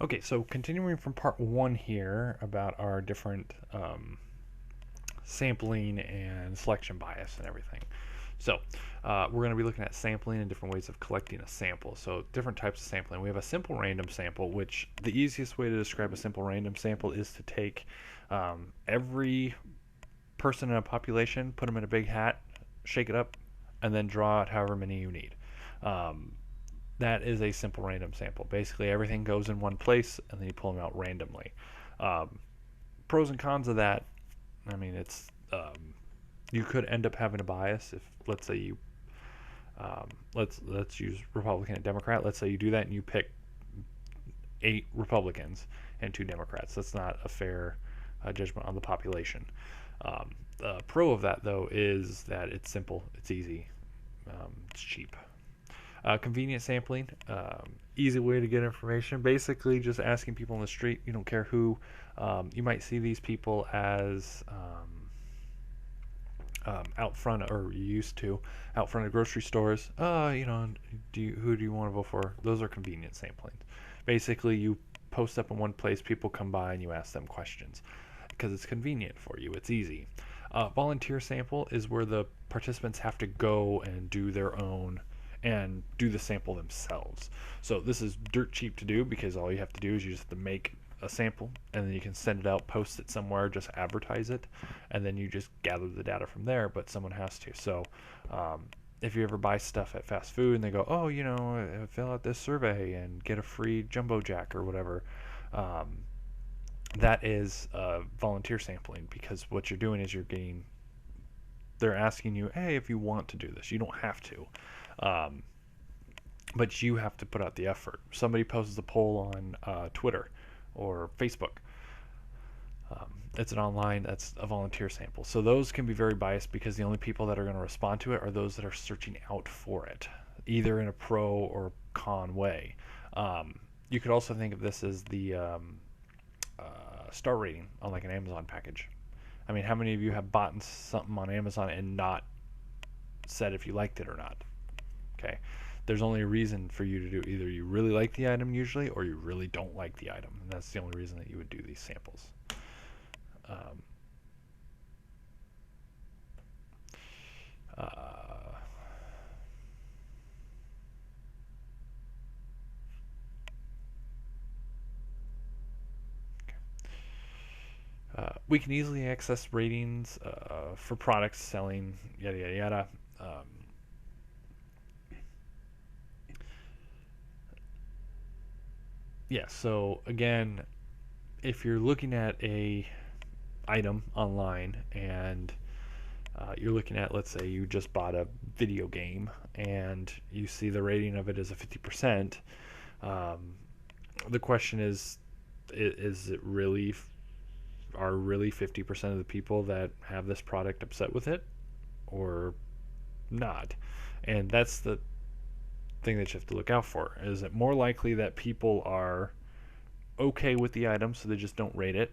Okay, so continuing from part one here about our different sampling and selection bias and everything. So we're going to be looking at sampling and different ways of collecting a sample. So different types of sampling. We have a simple random sample, which the easiest way to describe a simple random sample is to take every person in a population, put them in a big hat, shake it up, and then draw out however many you need. Um, that is a simple random sample. Basically, everything goes in one place, and then you pull them out randomly. Um, Pros and cons of that. I mean, it's you could end up having a bias if, let's say, you let's use Republican and Democrat. Let's say you do that and you pick 8 Republicans and 2 Democrats. That's not a fair judgment on the population. The pro of that, though, is that it's simple, it's easy, it's cheap. Convenient sampling, easy way to get information. Basically, just asking people on the street. You don't care who. You might see these people as out front, or you used to, out front of grocery stores. Who do you want to vote for? Those are convenient sampling. Basically, you post up in one place, people come by, and you ask them questions because it's convenient for you. It's easy. Volunteer sample is where the participants have to go and do their own and do the sample themselves. So this is dirt cheap to do because all you have to do is you just have to make a sample and then you can send it out, post it somewhere, just advertise it, and then you just gather the data from there, but someone has to. So if you ever buy stuff at fast food and they go, oh, fill out this survey and get a free jumbo jack or whatever, that is volunteer sampling, because what you're doing is they're asking you, hey, if you want to do this, you don't have to. But you have to put out the effort. Somebody posts a poll on Twitter or Facebook. It's that's a volunteer sample. So those can be very biased because the only people that are going to respond to it are those that are searching out for it, either in a pro or con way. You could also think of this as the star rating on like an Amazon package. I mean, how many of you have bought something on Amazon and not said if you liked it or not? Okay. There's only a reason for you to do, either you really like the item usually or you really don't like the item, and that's the only reason that you would do these samples. Um, uh, we can easily access ratings for products selling, yada yada yada. Yeah, so again, if you're looking at a item online and you're looking at, let's say you just bought a video game and you see the rating of it as a 50%, the question is it really, are really 50% of the people that have this product upset with it or not? And that's the thing that you have to look out for. Is it more likely that people are okay with the item so they just don't rate it,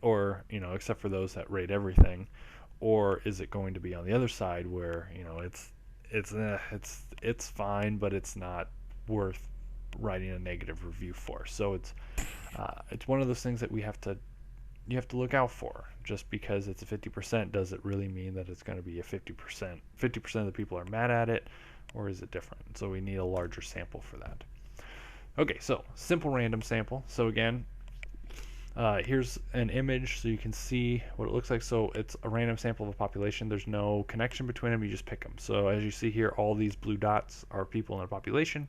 or except for those that rate everything, or is it going to be on the other side where it's fine but it's not worth writing a negative review for? So it's one of those things that you have to look out for. Just because it's a 50%, does it really mean that it's going to be a 50%? 50% of the people are mad at it, or is it different? So we need a larger sample for that. Okay, so simple random sample. So again, here's an image so you can see what it looks like. So it's a random sample of a population. There's no connection between them. You just pick them. So as you see here, all these blue dots are people in a population,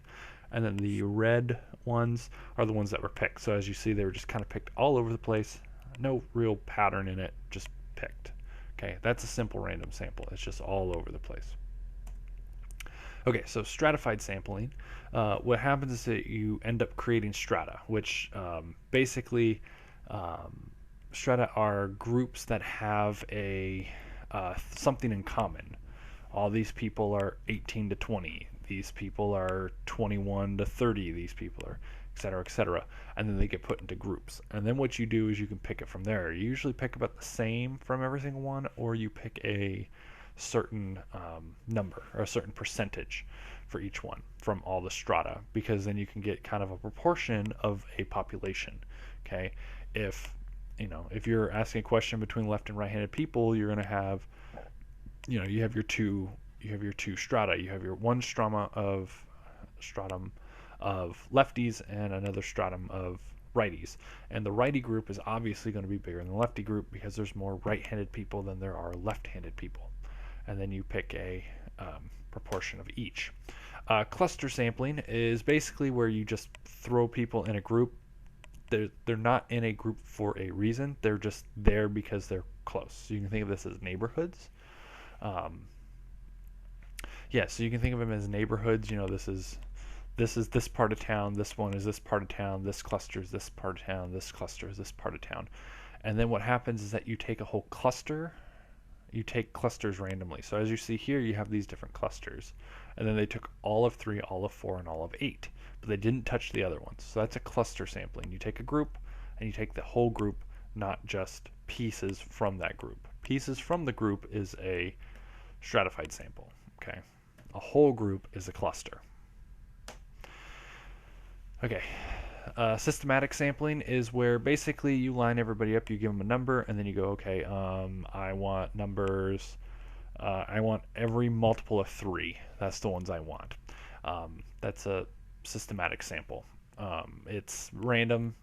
and then the red ones are the ones that were picked. So as you see, they were just kind of picked all over the place. No real pattern in it, just picked. Okay, that's a simple random sample. It's just all over the place. Okay, so stratified sampling. What happens is that you end up creating strata, which basically strata are groups that have a something in common. All these people are 18 to 20. These people are 21 to 30. These people are, etc., etc. And then they get put into groups. And then what you do is you can pick it from there. You usually pick about the same from every single one, or you pick a certain number or a certain percentage. for each one from all the strata, because then you can get kind of a proportion of a population. Okay, if if you're asking a question between left and right-handed people, you're going to have, you have your two strata. You have your one stratum of lefties and another stratum of righties. And the righty group is obviously going to be bigger than the lefty group because there's more right-handed people than there are left-handed people. And then you pick a proportion of each. Cluster sampling is basically where you just throw people in a group. They're not in a group for a reason. They're just there because they're close. So you can think of this as neighborhoods. So you can think of them as neighborhoods. This is this part of town, this one is this part of town, this cluster is this part of town, this cluster is this part of town. And then what happens is that you take a whole cluster, you take clusters randomly. So as you see here, you have these different clusters. And then they took all of 3, all of 4, and all of 8. But they didn't touch the other ones. So that's a cluster sampling. You take a group, and you take the whole group, not just pieces from that group. Pieces from the group is a stratified sample. Okay, a whole group is a cluster. Okay, systematic sampling is where basically you line everybody up, you give them a number, and then you go, okay, I want numbers, I want every multiple of 3. That's the ones I want. That's a systematic sample. It's random,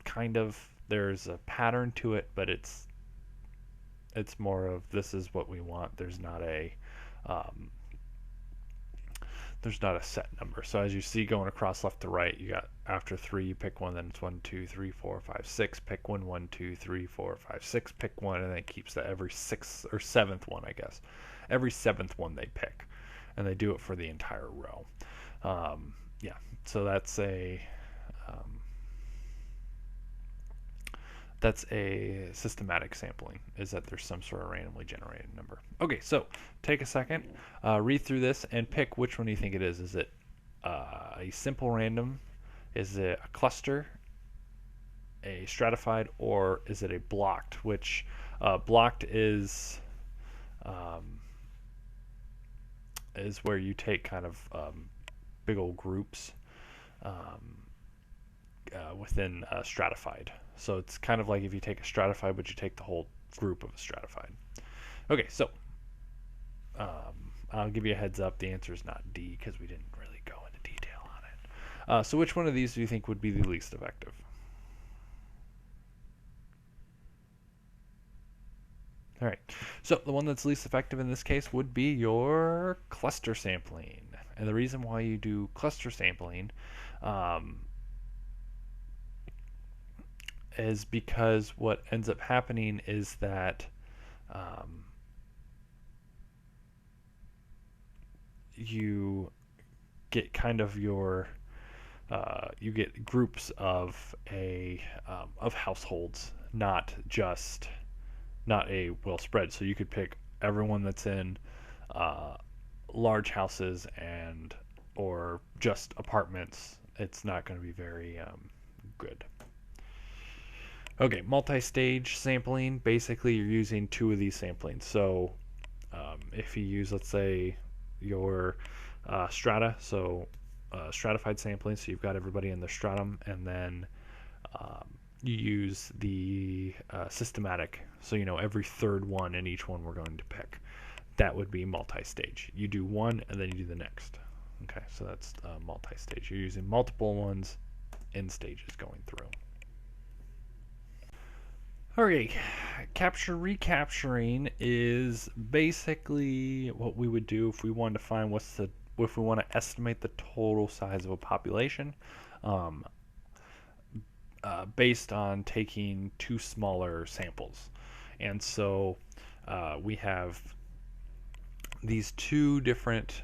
kind of. There's a pattern to it, but it's more of this is what we want. There's not a set number. So as you see going across left to right, you got after 3 you pick one, then it's 1, 2, 3, 4, 5, 6, pick one, 1, 2, 3, 4, 5, 6, pick one, and then it keeps that every 6th or 7th one, I guess. Every 7th one they pick, and they do it for the entire row. So that's a systematic sampling, is that there's some sort of randomly generated number. Okay, so take a second, read through this, and pick which one you think it is. Is it a simple random? Is it a cluster, a stratified, or is it a blocked? Which blocked is where you take kind of big old groups within stratified. So it's kind of like if you take a stratified, but you take the whole group of a stratified. Okay, so I'll give you a heads up. The answer is not D because we didn't really go into detail on it. So which one of these do you think would be the least effective? All right, so the one that's least effective in this case would be your cluster sampling. And the reason why you do cluster sampling is because what ends up happening is that you get kind of your you get groups of households, not a well spread. So you could pick everyone that's in large houses or just apartments. It's not going to be very good. Okay, multi-stage sampling. Basically, you're using 2 of these samplings. So if you use, let's say, your strata, so stratified sampling, so you've got everybody in the stratum, and then you use the systematic, so every 3rd one in each one we're going to pick. That would be multi-stage. You do one, and then you do the next. Okay, so that's multi-stage. You're using multiple ones in stages going through. Okay, recapturing is basically what we would do if we wanted to find if we want to estimate the total size of a population, based on taking 2 smaller samples. And so we have these 2 different,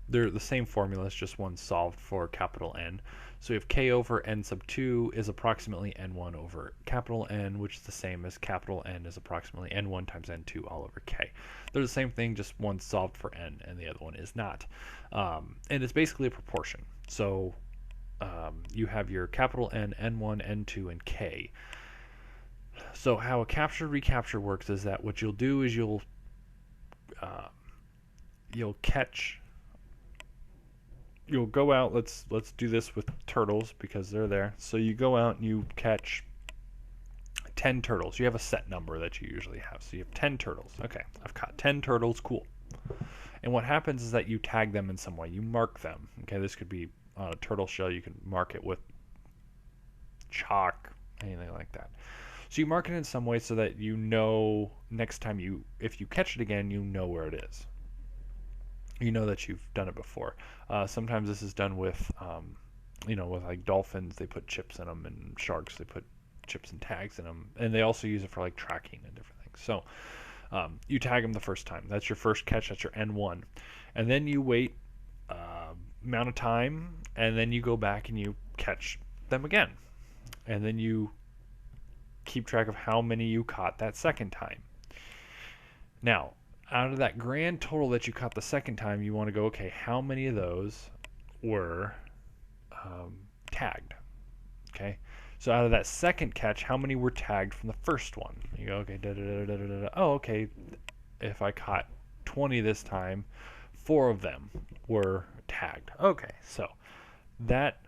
they're the same formula, it's just one solved for capital N. So we have K over N sub 2 is approximately N1 over capital N, which is the same as capital N is approximately N1 times N2 all over K. They're the same thing, just one solved for N and the other one is not. And it's basically a proportion. So you have your capital N, N1, N2, and K. So how a capture-recapture works is that what you'll do is you'll catch you'll go out. Let's do this with turtles because they're there. So you go out and you catch 10 turtles. You have a set number that you usually have. So you have 10 turtles. Okay, I've caught 10 turtles. Cool. And what happens is that you tag them in some way. You mark them. Okay, this could be on a turtle shell. You can mark it with chalk, anything like that. So you mark it in some way so that you know next time if you catch it again, you know where it is. You know that you've done it before. Sometimes this is done with, with like dolphins, they put chips in them, and sharks, they put chips and tags in them, and they also use it for like tracking and different things. So you tag them the first time. That's your first catch. That's your N1, and then you wait amount of time, and then you go back and you catch them again, and then you keep track of how many you caught that second time. Now, out of that grand total that you caught the second time, you want to go, okay, how many of those were tagged? Okay, so out of that second catch, how many were tagged from the first one? You go, okay, oh, okay, if I caught 20 this time, 4 of them were tagged. Okay, so that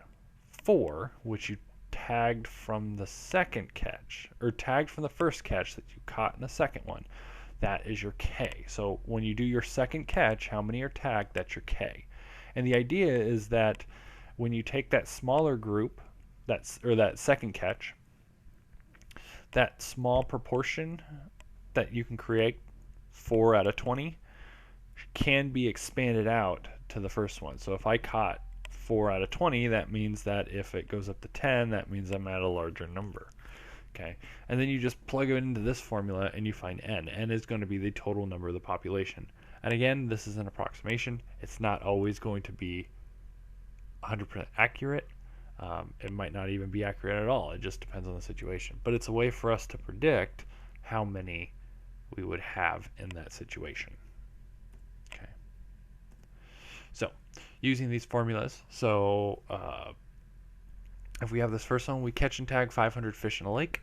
4, which you tagged from the second catch, or tagged from the first catch that you caught in the second one, that is your K. So when you do your second catch, how many are tagged? That's your K. And the idea is that when you take that smaller group, that second catch, that small proportion that you can create, 4 out of 20, can be expanded out to the first one. So if I caught 4 out of 20, that means that if it goes up to 10, that means I'm at a larger number. Okay, and then you just plug it into this formula and you find n. N is going to be the total number of the population. And again, this is an approximation. It's not always going to be 100% accurate. It might not even be accurate at all. It just depends on the situation. But it's a way for us to predict how many we would have in that situation. Okay. So, using these formulas, so if we have this first one, we catch and tag 500 fish in a lake.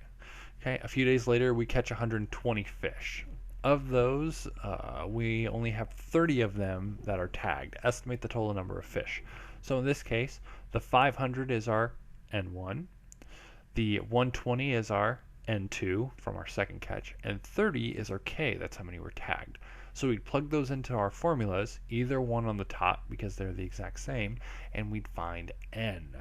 Okay, a few days later, we catch 120 fish. Of those, we only have 30 of them that are tagged. Estimate the total number of fish. So in this case, the 500 is our N1, the 120 is our N2 from our second catch, and 30 is our K. That's how many were tagged. So we'd plug those into our formulas, either one on the top because they're the exact same, and we'd find N.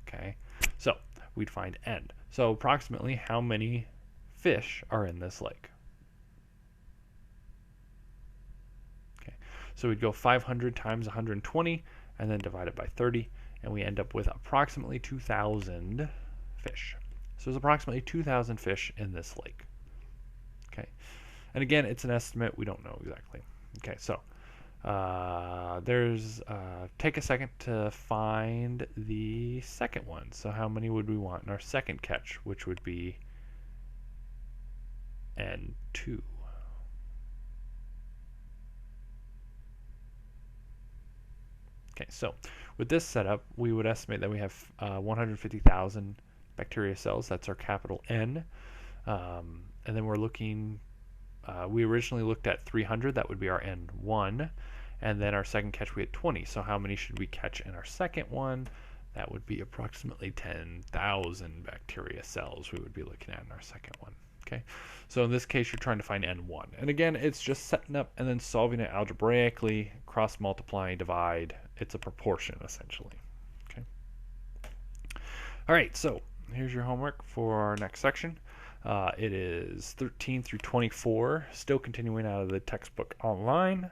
Okay, so we'd find N. So approximately how many fish are in this lake? Okay, so we'd go 500 times 120 and then divide it by 30, and we end up with approximately 2,000 fish. So there's approximately 2,000 fish in this lake. Okay, and again, it's an estimate. We don't know exactly. Okay, so take a second to find the second one. So how many would we want in our second catch, which would be N2? Okay, so with this setup, we would estimate that we have 150,000 bacteria cells. That's our capital N. And then we're looking, we originally looked at 300. That would be our N1. And then our second catch, we had 20. So how many should we catch in our second one? That would be approximately 10,000 bacteria cells we would be looking at in our second one. Okay, so in this case, you're trying to find N1. And again, it's just setting up and then solving it algebraically, cross-multiplying, divide. It's a proportion, essentially. Okay. All right, so here's your homework for our next section. It is 13 through 24, still continuing out of the textbook online.